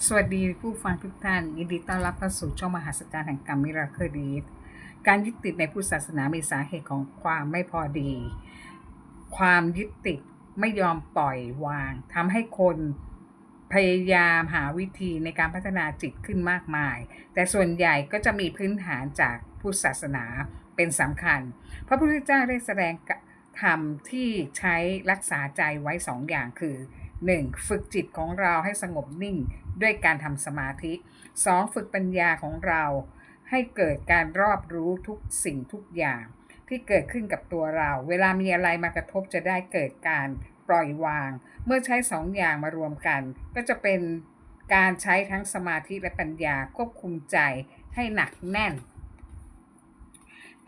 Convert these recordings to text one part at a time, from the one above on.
สวัสดีผู้ฟังทุกท่านยินดีต้อนรับเข้าสู่ช่องมหาสจรรย์แห่งกรรมมิราเคิลดีการยึดติดในพุทธศาสนามีสาเหตุของความไม่พอดีความยึดติดไม่ยอมปล่อยวางทำให้คนพยายามหาวิธีในการพัฒนาจิตขึ้นมากมายแต่ส่วนใหญ่ก็จะมีพื้นฐานจากพุทธศาสนาเป็นสำคัญพระพุทธเจ้าได้แสดงธรรมที่ใช้รักษาใจไว้สองอย่างคือ 1. ฝึกจิตของเราให้สงบนิ่งด้วยการทำสมาธิ 2. ฝึกปัญญาของเราให้เกิดการรอบรู้ทุกสิ่งทุกอย่างที่เกิดขึ้นกับตัวเราเวลามีอะไรมากระทบจะได้เกิดการปล่อยวางเมื่อใช้สองอย่างมารวมกันก็จะเป็นการใช้ทั้งสมาธิและปัญญาควบคุมใจให้หนักแน่น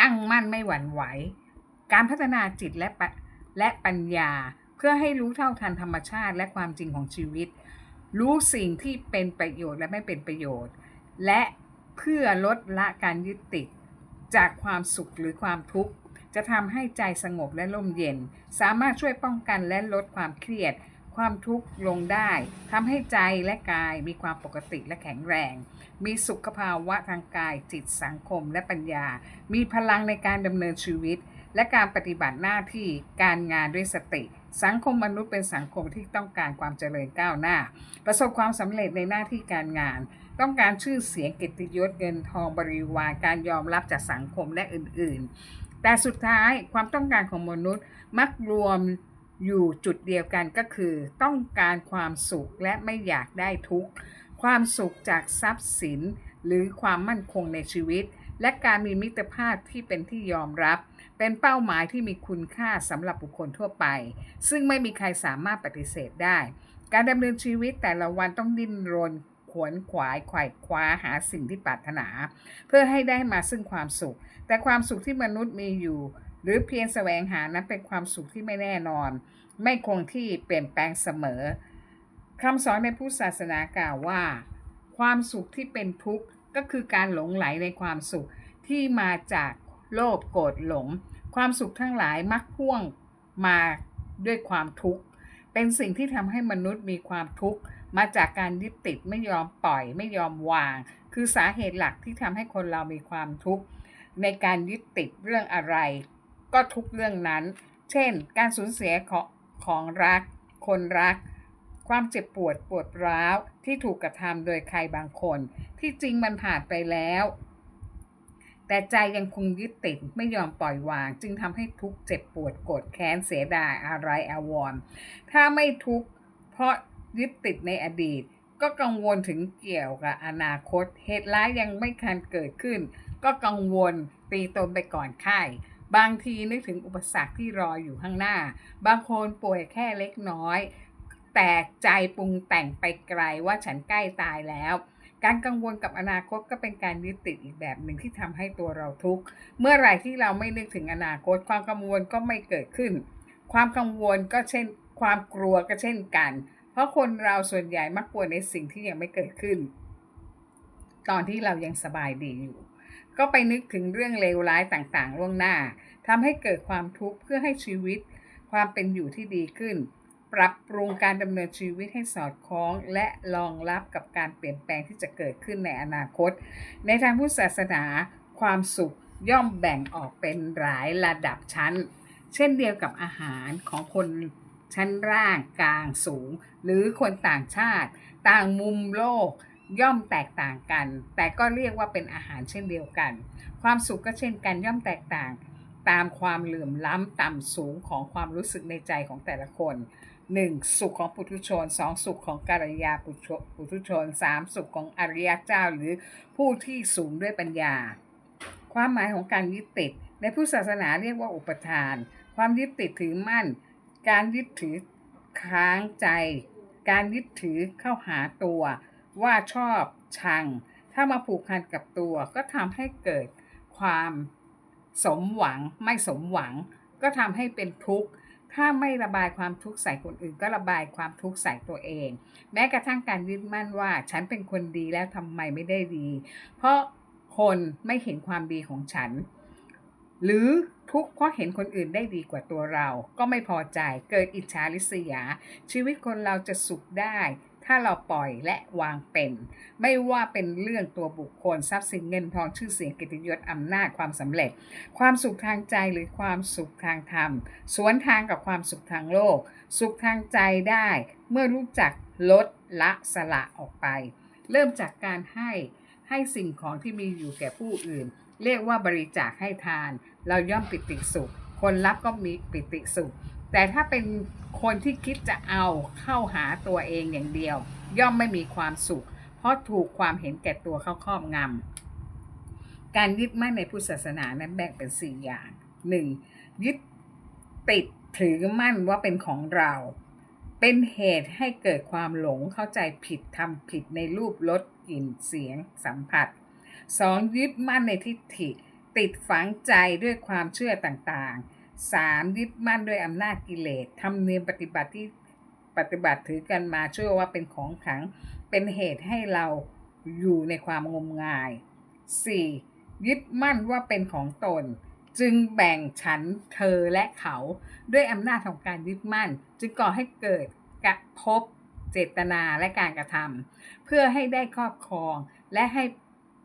ตั้งมั่นไม่หวั่นไหวการพัฒนาจิตและปัญญาเพื่อให้รู้เท่าทันธรรมชาติและความจริงของชีวิตรู้สิ่งที่เป็นประโยชน์และไม่เป็นประโยชน์และเพื่อลดละการยึดติดจากความสุขหรือความทุกข์จะทำให้ใจสงบและร่มเย็นสามารถช่วยป้องกันและลดความเครียดความทุกข์ลงได้ทำให้ใจและกายมีความปกติและแข็งแรงมีสุขภาวะทางกายจิตสังคมและปัญญามีพลังในการดำเนินชีวิตและการปฏิบัติหน้าที่การงานด้วยสติสังคมมนุษย์เป็นสังคมที่ต้องการความเจริญก้าวหน้าประสบความสำเร็จในหน้าที่การงานต้องการชื่อเสียงเกียรติยศเงินทองบริวารการยอมรับจากสังคมและอื่นๆแต่สุดท้ายความต้องการของมนุษย์มักรวมอยู่จุดเดียวกันก็คือต้องการความสุขและไม่อยากได้ทุกข์ความสุขจากทรัพย์สินหรือความมั่นคงในชีวิตและการมีมิตรภาพที่เป็นที่ยอมรับเป็นเป้าหมายที่มีคุณค่าสำหรับบุคคลทั่วไปซึ่งไม่มีใครสามารถปฏิเสธได้การดำเนินชีวิตแต่ละวันต้องดิ้นรนขวนขวายไขว่คว้าหาสิ่งที่ปรารถนาเพื่อให้ได้มาซึ่งความสุขแต่ความสุขที่มนุษย์มีอยู่หรือเพียงแสวงหานั้นเป็นความสุขที่ไม่แน่นอนไม่คงที่เปลี่ยนแปลงเสมอคำสอนในพุทธศาสนากล่าวว่าความสุขที่เป็นทุกข์ก็คือการหลงไหลในความสุขที่มาจากโลภโกรธหลงความสุขทั้งหลายมักพ่วงมาด้วยความทุกข์เป็นสิ่งที่ทำให้มนุษย์มีความทุกข์มาจากการยึดติดไม่ยอมปล่อยไม่ยอมวางคือสาเหตุหลักที่ทำให้คนเรามีความทุกข์ในการยึดติดเรื่องอะไรก็ทุกเรื่องนั้นเช่นการสูญเสียของรักคนรักความเจ็บปวดร้าวที่ถูกกระทำโดยใครบางคนที่จริงมันผ่านไปแล้วแต่ใจยังคงยึดติดไม่ยอมปล่อยวางจึงทำให้ทุกข์เจ็บปวดโกรธแค้นเสียดายอะไรอาวรณ์ถ้าไม่ทุกข์เพราะยึดติดในอดีตก็กังวลถึงเกี่ยวกับอนาคตเหตุร้ายยังไม่ทันเกิดขึ้นก็กังวลตีตนไปก่อนไข้บางทีนึกถึงอุปสรรคที่รออยู่ข้างหน้าบางคนป่วยแค่เล็กน้อยแต่ใจปรุงแต่งไปไกลว่าฉันใกล้ตายแล้วการกังวลกับอนาคตก็เป็นการยึดติดอีกแบบหนึ่งที่ทำให้ตัวเราทุกข์เมื่อไหร่ที่เราไม่นึกถึงอนาคตความกังวลก็ไม่เกิดขึ้นความกังวลก็เช่นความกลัวก็เช่นกันเพราะคนเราส่วนใหญ่มักกลัวในสิ่งที่ยังไม่เกิดขึ้นตอนที่เรายังสบายดีอยู่ก็ไปนึกถึงเรื่องเลวร้ายต่างๆล่วงหน้าทำให้เกิดความทุกข์เพื่อให้ชีวิตความเป็นอยู่ที่ดีขึ้นปรับปรุงการดำเนินชีวิตให้สอดคล้องและรองรับกับการเปลี่ยนแปลงที่จะเกิดขึ้นในอนาคตในทางพุทธศาสนาความสุขย่อมแบ่งออกเป็นหลายระดับชั้นเช่นเดียวกับอาหารของคนชั้นล่างกลางสูงหรือคนต่างชาติต่างมุมโลกย่อมแตกต่างกันแต่ก็เรียกว่าเป็นอาหารเช่นเดียวกันความสุขก็เช่นกันย่อมแตกต่างตามความเหลื่อมล้ำต่ำสูงของความรู้สึกในใจของแต่ละคน 1. สุขของปุถุชน 2. สุขของกัลยาณปุถุชน 3. สุขของอริยเจ้าหรือผู้ที่สูงด้วยปัญญาความหมายของการยึดติดในพุทธศาสนาเรียกว่าอุปทานความยึดติดถือมั่นการยึดถือค้างใจการยึดถือเข้าหาตัวว่าชอบชังถ้ามาผูกพันกับตัวก็ทำให้เกิดความสมหวังไม่สมหวังก็ทำให้เป็นทุกข์ถ้าไม่ระบายความทุกข์ใส่คนอื่นก็ระบายความทุกข์ใส่ตัวเองแม้กระทั่งการยึดมั่นว่าฉันเป็นคนดีแล้วทำไมไม่ได้ดีเพราะคนไม่เห็นความดีของฉันหรือทุกข์เพราะเห็นคนอื่นได้ดีกว่าตัวเราก็ไม่พอใจเกิดอิจฉาริษยาชีวิตคนเราจะสุขได้ ถ้าเราปล่อยและวางเป็นไม่ว่าเป็นเรื่องตัวบุคคลทรัพย์สินเงินทองชื่อเสียงเกียรติยศอำนาจความสำเร็จความสุขทางใจหรือความสุขทางธรรมสวนทางกับความสุขทางโลกสุขทางใจได้เมื่อรู้จักลดละสละออกไปเริ่มจากการให้สิ่งของที่มีอยู่แก่ผู้อื่นเรียกว่าบริจาคให้ทานเราย่อมปิติสุขคนรับก็มีปิติสุขแต่ถ้าเป็นคนที่คิดจะเอาเข้าหาตัวเองอย่างเดียวย่อมไม่มีความสุขเพราะถูกความเห็นแก่ตัวเข้าครอบงำการยึดมั่นในพุทธศาสนานั้นแบ่งเป็น4อย่าง 1. ยึดติดถือมั่นว่าเป็นของเราเป็นเหตุให้เกิดความหลงเข้าใจผิดทำผิดในรูปรสกลิ่นเสียงสัมผัส 2. ยึดมั่นในทิฏฐิติดฝังใจด้วยความเชื่อต่างๆ 3. ยึดมั่นด้วยอำนาจกิเลสธรรมเนียมปฏิบัติที่ปฏิบัติถือกันมาเชื่อว่าเป็นของขลังเป็นเหตุให้เราอยู่ในความงมงาย 4. ยึดมั่นว่าเป็นของตนจึงแบ่งฉันเธอและเขาด้วยอำนาจของการยึดมั่นจึงก่อให้เกิดกระทบเจตนาและการกระทำเพื่อให้ได้ครอบครองและให้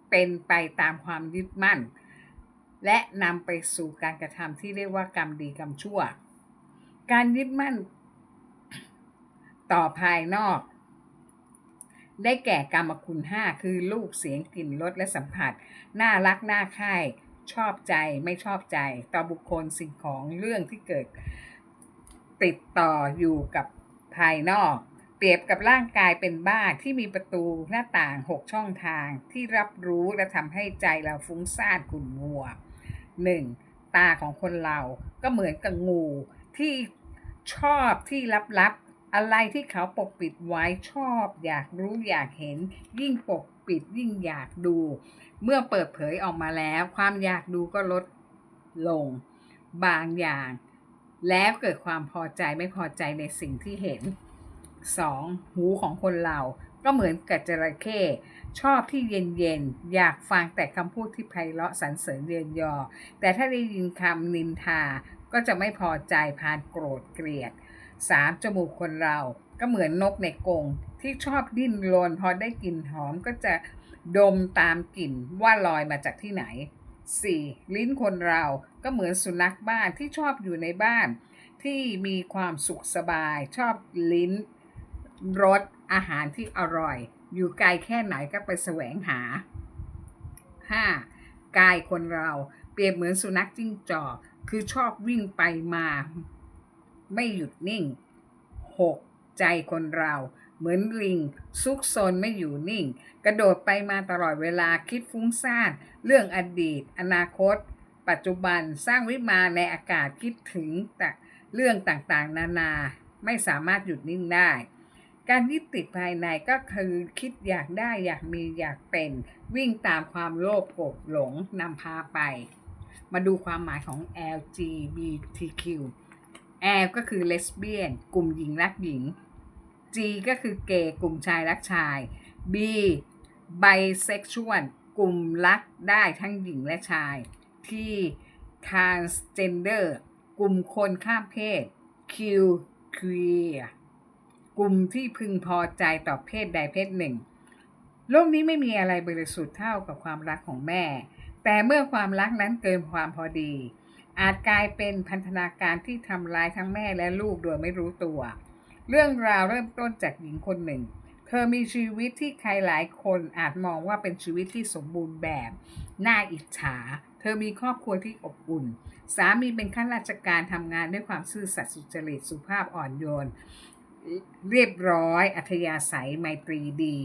เป็นไปตามความยึดมั่นและนำไปสู่การกระทำที่เรียกว่ากรรมดีกรรมชั่วการยึดมั่นต่อภายนอกได้แก่กามคุณ5คือรูปเสียงกลิ่นรสและสัมผัสน่ารักน่าใคร่ชอบใจไม่ชอบใจต่อบุคคลสิ่งของเรื่องที่เกิดติดต่ออยู่กับภายนอกเปรียบกับร่างกายเป็นบ้านที่มีประตูหน้าต่าง6ช่องทางที่รับรู้และทำให้ใจเราฟุ้งซ่านขุ่นมัว 1. ตาของคนเราก็เหมือนกับงูที่ชอบที่ลับๆอะไรที่เขาปกปิดไว้ชอบอยากรู้อยากเห็นยิ่งปกปิดยิ่งอยากดูเมื่อเปิดเผยออกมาแล้วความอยากดูก็ลดลงบางอย่างแล้วเกิดความพอใจไม่พอใจในสิ่งที่เห็น 2. หูของคนเราก็เหมือนกับจระเข้ชอบที่เย็นๆอยากฟังแต่คำพูดที่ไพเราะสรรเสริญเยินยอแต่ถ้าได้ยินคำนินทาก็จะไม่พอใจพานโกรธเกลียด 3. จมูกคนเราก็เหมือนนกในกรงที่ชอบดิ้นรนพอได้กลิ่นหอมก็จะดมตามกลิ่นว่าลอยมาจากที่ไหน 4. ลิ้นคนเราก็เหมือนสุนัขบ้านที่ชอบอยู่ในบ้านที่มีความสุขสบายชอบลิ้นรสอาหารที่อร่อยอยู่ไกลแค่ไหนก็ไปแสวงหา 5. กายคนเราเปรียบเหมือนสุนัขจิ้งจอกคือชอบวิ่งไปมาไม่หยุดนิ่ง 6. ใจคนเราเหมือนลิงซุกซนไม่อยู่นิ่งกระโดดไปมาตลอดเวลาคิดฟุ้งซ่านเรื่องอดีตอนาคตปัจจุบันสร้างวิมานในอากาศคิดถึงแต่เรื่องต่างๆนานาไม่สามารถหยุดนิ่งได้การยึดติดภายในก็คือคิดอยากได้อยากมีอยากเป็นวิ่งตามความโลภโกรธหลงนำพาไปมาดูความหมายของ LGBTQ L ก็คือเลสเบี้ยนกลุ่มหญิงรักหญิง G ก็คือเกย์กลุ่มชายรักชาย B ไบเซ็กชวลกลุ่มรักได้ทั้งหญิงและชาย T ทรานส์เจนเดอร์กลุ่มคนข้ามเพศ Q ควียร์กลุ่มที่พึงพอใจต่อเพศใดเพศหนึ่งโลกนี้ไม่มีอะไรบริสุทธิ์เท่ากับความรักของแม่แต่เมื่อความรักนั้นเกินความพอดีอาจกลายเป็นพันธนาการที่ทำร้ายทั้งแม่และลูกโดยไม่รู้ตัวเรื่องราวเริ่มต้นจากหญิงคนหนึ่งเธอมีชีวิตที่ใครหลายคนอาจมองว่าเป็นชีวิตที่สมบูรณ์แบบน่าอิจฉาเธอมีครอบครัวที่อบอุ่นสามีเป็นข้าราชการทำงานด้วยความซื่อสัตย์สุจริตสุภาพอ่อนโยนเรียบร้อยอัธยาศัยไมตรีดี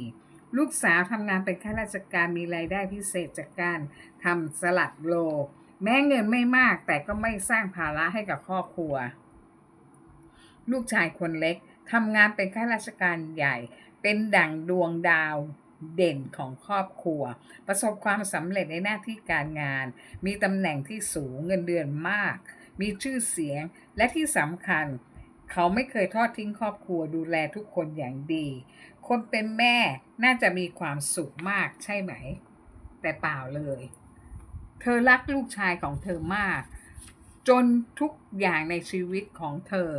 ลูกสาวทำงานเป็นข้าราชการมีรายได้พิเศษจากการทำสลัดโลแม้เงินไม่มากแต่ก็ไม่สร้างภาระให้กับครอบครัวลูกชายคนเล็กทำงานเป็นข้าราชการใหญ่เป็นดั่งดวงดาวเด่นของครอบครัวประสบความสำเร็จในหน้าที่การงานมีตำแหน่งที่สูงเงินเดือนมากมีชื่อเสียงและที่สำคัญเขาไม่เคยทอดทิ้งครอบครัวดูแลทุกคนอย่างดีคนเป็นแม่น่าจะมีความสุขมากใช่ไหมแต่เปล่าเลยเธอรักลูกชายของเธอมากจนทุกอย่างในชีวิตของเธอ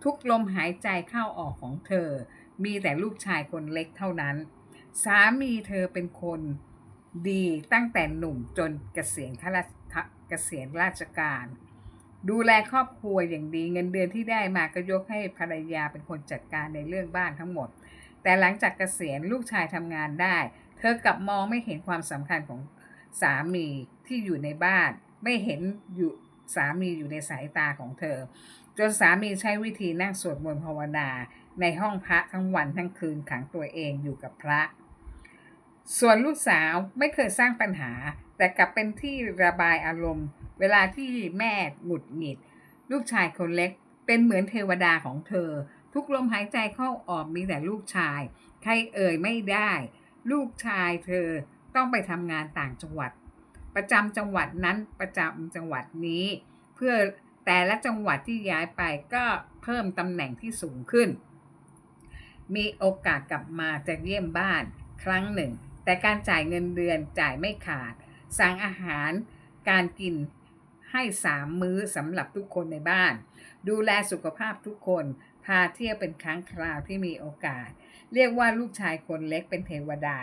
ทุกลมหายใจเข้าออกของเธอ มีแต่ลูกชายคนเล็กเท่านั้นสามีเธอเป็นคนดีตั้งแต่หนุ่มจนเกษียณราชการดูแลครอบครัวอย่างดีเงินเดือนที่ได้มาก็ยกให้ภรรยาเป็นคนจัดการในเรื่องบ้านทั้งหมดแต่หลังจากเกษียณลูกชายทำงานได้เธอกลับมองไม่เห็นความสำคัญของสามีที่อยู่ในบ้านไม่เห็นอยู่สามีอยู่ในสายตาของเธอจนสามีใช้วิธีนั่งสวดมนต์ภาวนาในห้องพระทั้งวันทั้งคืนขังตัวเองอยู่กับพระส่วนลูกสาวไม่เคยสร้างปัญหาแต่กลับเป็นที่ระบายอารมณ์เวลาที่แม่หงุดหงิดลูกชายคนเล็กเป็นเหมือนเทวดาของเธอทุกลมหายใจเข้าออกมีแต่ลูกชายใครเอ่ยไม่ได้ลูกชายเธอต้องไปทำงานต่างจังหวัดประจำจังหวัดนั้นประจำจังหวัดนี้เพื่อแต่ละจังหวัดที่ย้ายไปก็เพิ่มตำแหน่งที่สูงขึ้นมีโอกาสกลับมาจะเยี่ยมบ้านครั้งหนึ่งแต่การจ่ายเงินเดือนจ่ายไม่ขาดสั่งอาหารการกินให้3 มื้อสำหรับทุกคนในบ้านดูแลสุขภาพทุกคนพาเที่ยวเป็นครั้งคราวที่มีโอกาสเรียกว่าลูกชายคนเล็กเป็นเทวดา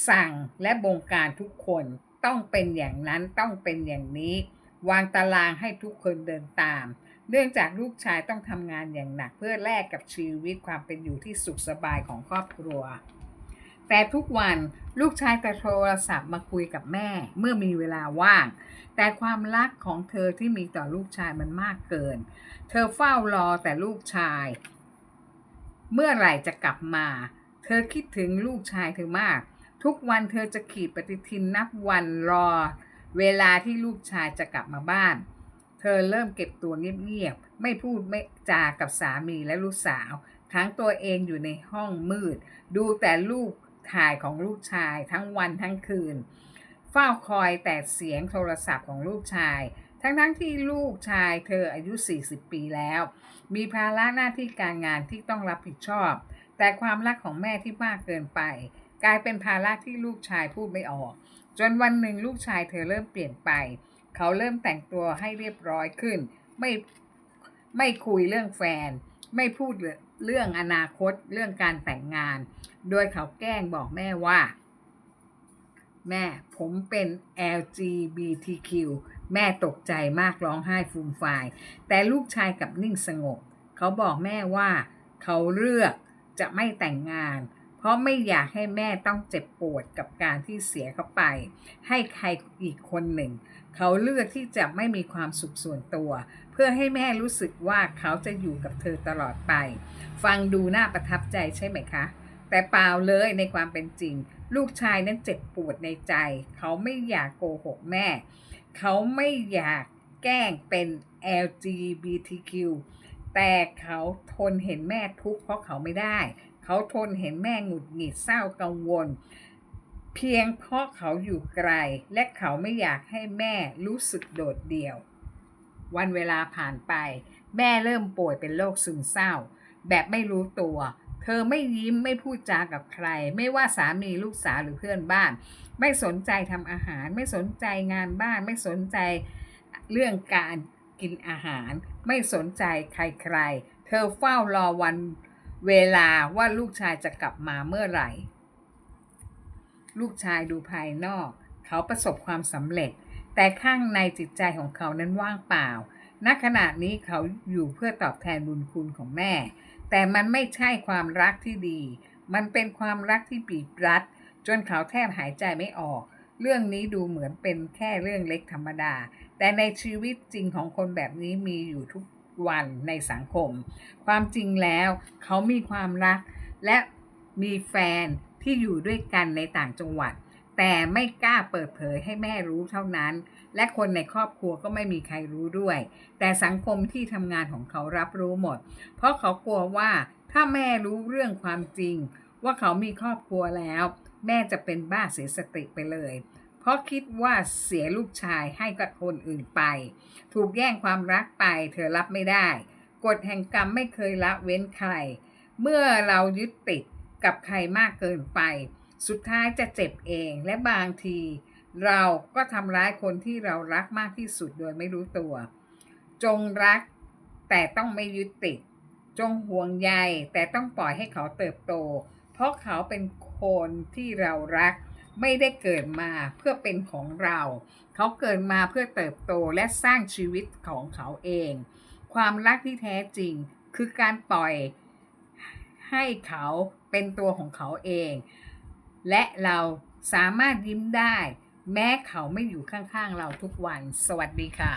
สั่งและบงการทุกคนต้องเป็นอย่างนั้นต้องเป็นอย่างนี้วางตารางให้ทุกคนเดินตามเนื่องจากลูกชายต้องทำงานอย่างหนักเพื่อแลกกับชีวิตความเป็นอยู่ที่สุขสบายของครอบครัวแต่ทุกวันลูกชายจะโทรศัพท์มาคุยกับแม่เมื่อมีเวลาว่างแต่ความรักของเธอที่มีต่อลูกชายมันมากเกินเธอเฝ้ารอแต่ลูกชายเมื่อไหร่จะกลับมาเธอคิดถึงลูกชายเธอมากทุกวันเธอจะขีดปฏิทินนับวันรอเวลาที่ลูกชายจะกลับมาบ้านเธอเริ่มเก็บตัวเงียบๆไม่พูดไม่จากับสามีและลูกสาวทั้งตัวเองอยู่ในห้องมืดดูแต่ลูกถ่ายของลูกชายทั้งวันทั้งคืนเฝ้าคอยแต่เสียงโทรศัพท์ของลูกชายทั้งที่ลูกชายเธออายุ40 ปีแล้วมีภาระหน้าที่การงานที่ต้องรับผิดชอบแต่ความรักของแม่ที่มากเกินไปกลายเป็นภาระที่ลูกชายพูดไม่ออกจนวันหนึ่งลูกชายเธอเริ่มเปลี่ยนไปเขาเริ่มแต่งตัวให้เรียบร้อยขึ้นไม่ไม่คุยเรื่องแฟนไม่พูดเรื่องอนาคตเรื่องการแต่งงานโดยเขาแกล้งบอกแม่ว่าแม่ผมเป็น LGBTQ แม่ตกใจมากร้องไห้ฟูมฟายแต่ลูกชายกับนิ่งสงบเขาบอกแม่ว่าเขาเลือกจะไม่แต่งงานเพราะไม่อยากให้แม่ต้องเจ็บปวดกับการที่เสียเขาไปให้ใครอีกคนหนึ่งเขาเลือกที่จะไม่มีความสุขส่วนตัวเพื่อให้แม่รู้สึกว่าเขาจะอยู่กับเธอตลอดไปฟังดูน่าประทับใจใช่ไหมคะแต่เปล่าเลยในความเป็นจริงลูกชายนั้นเจ็บปวดในใจเขาไม่อยากโกหกแม่เขาไม่อยากแกล้งเป็น LGBTQ แต่เขาทนเห็นแม่ทุกข์เพราะเขาไม่ได้เขาทนเห็นแม่หงุดหงิดเศร้ากังวลเพียงเพราะเขาอยู่ไกลและเขาไม่อยากให้แม่รู้สึกโดดเดี่ยววันเวลาผ่านไปแม่เริ่มป่วยเป็นโรคซึมเศร้าแบบไม่รู้ตัวเธอไม่ยิ้มไม่พูดจากับใครไม่ว่าสามีลูกสาวหรือเพื่อนบ้านไม่สนใจทำอาหารไม่สนใจงานบ้านไม่สนใจเรื่องการกินอาหารไม่สนใจใครๆเธอเฝ้ารอวันเวลาว่าลูกชายจะกลับมาเมื่อไหร่ลูกชายดูภายนอกเขาประสบความสำเร็จแต่ข้างในจิตใจของเขานั้นว่างเปล่าณขณะนี้เขาอยู่เพื่อตอบแทนบุญคุณของแม่แต่มันไม่ใช่ความรักที่ดีมันเป็นความรักที่บีบรัดจนเขาแทบหายใจไม่ออกเรื่องนี้ดูเหมือนเป็นแค่เรื่องเล็กธรรมดาแต่ในชีวิตจริงของคนแบบนี้มีอยู่ทุกวันในสังคมความจริงแล้วเขามีความรักและมีแฟนที่อยู่ด้วยกันในต่างจังหวัดแต่ไม่กล้าเปิดเผยให้แม่รู้เท่านั้นและคนในครอบครัวก็ไม่มีใครรู้ด้วยแต่สังคมที่ทำงานของเขารับรู้หมดเพราะเขากลัวว่าถ้าแม่รู้เรื่องความจริงว่าเขามีครอบครัวแล้วแม่จะเป็นบ้าเสียสติไปเลยเพราะคิดว่าเสียลูกชายให้กับคนอื่นไปถูกแย่งความรักไปเธอรับไม่ได้กฎแห่งกรรมไม่เคยละเว้นใครเมื่อเรายึดติดกับใครมากเกินไปสุดท้ายจะเจ็บเองและบางทีเราก็ทำร้ายคนที่เรารักมากที่สุดโดยไม่รู้ตัวจงรักแต่ต้องไม่ยึดติด จงห่วงใยแต่ต้องปล่อยให้เขาเติบโตเพราะเขาเป็นคนที่เรารักไม่ได้เกิดมาเพื่อเป็นของเราเขาเกิดมาเพื่อเติบโตและสร้างชีวิตของเขาเองความรักที่แท้จริงคือการปล่อยให้เขาเป็นตัวของเขาเองและเราสามารถยิ้มได้แม้เขาไม่อยู่ข้างๆเราทุกวันสวัสดีค่ะ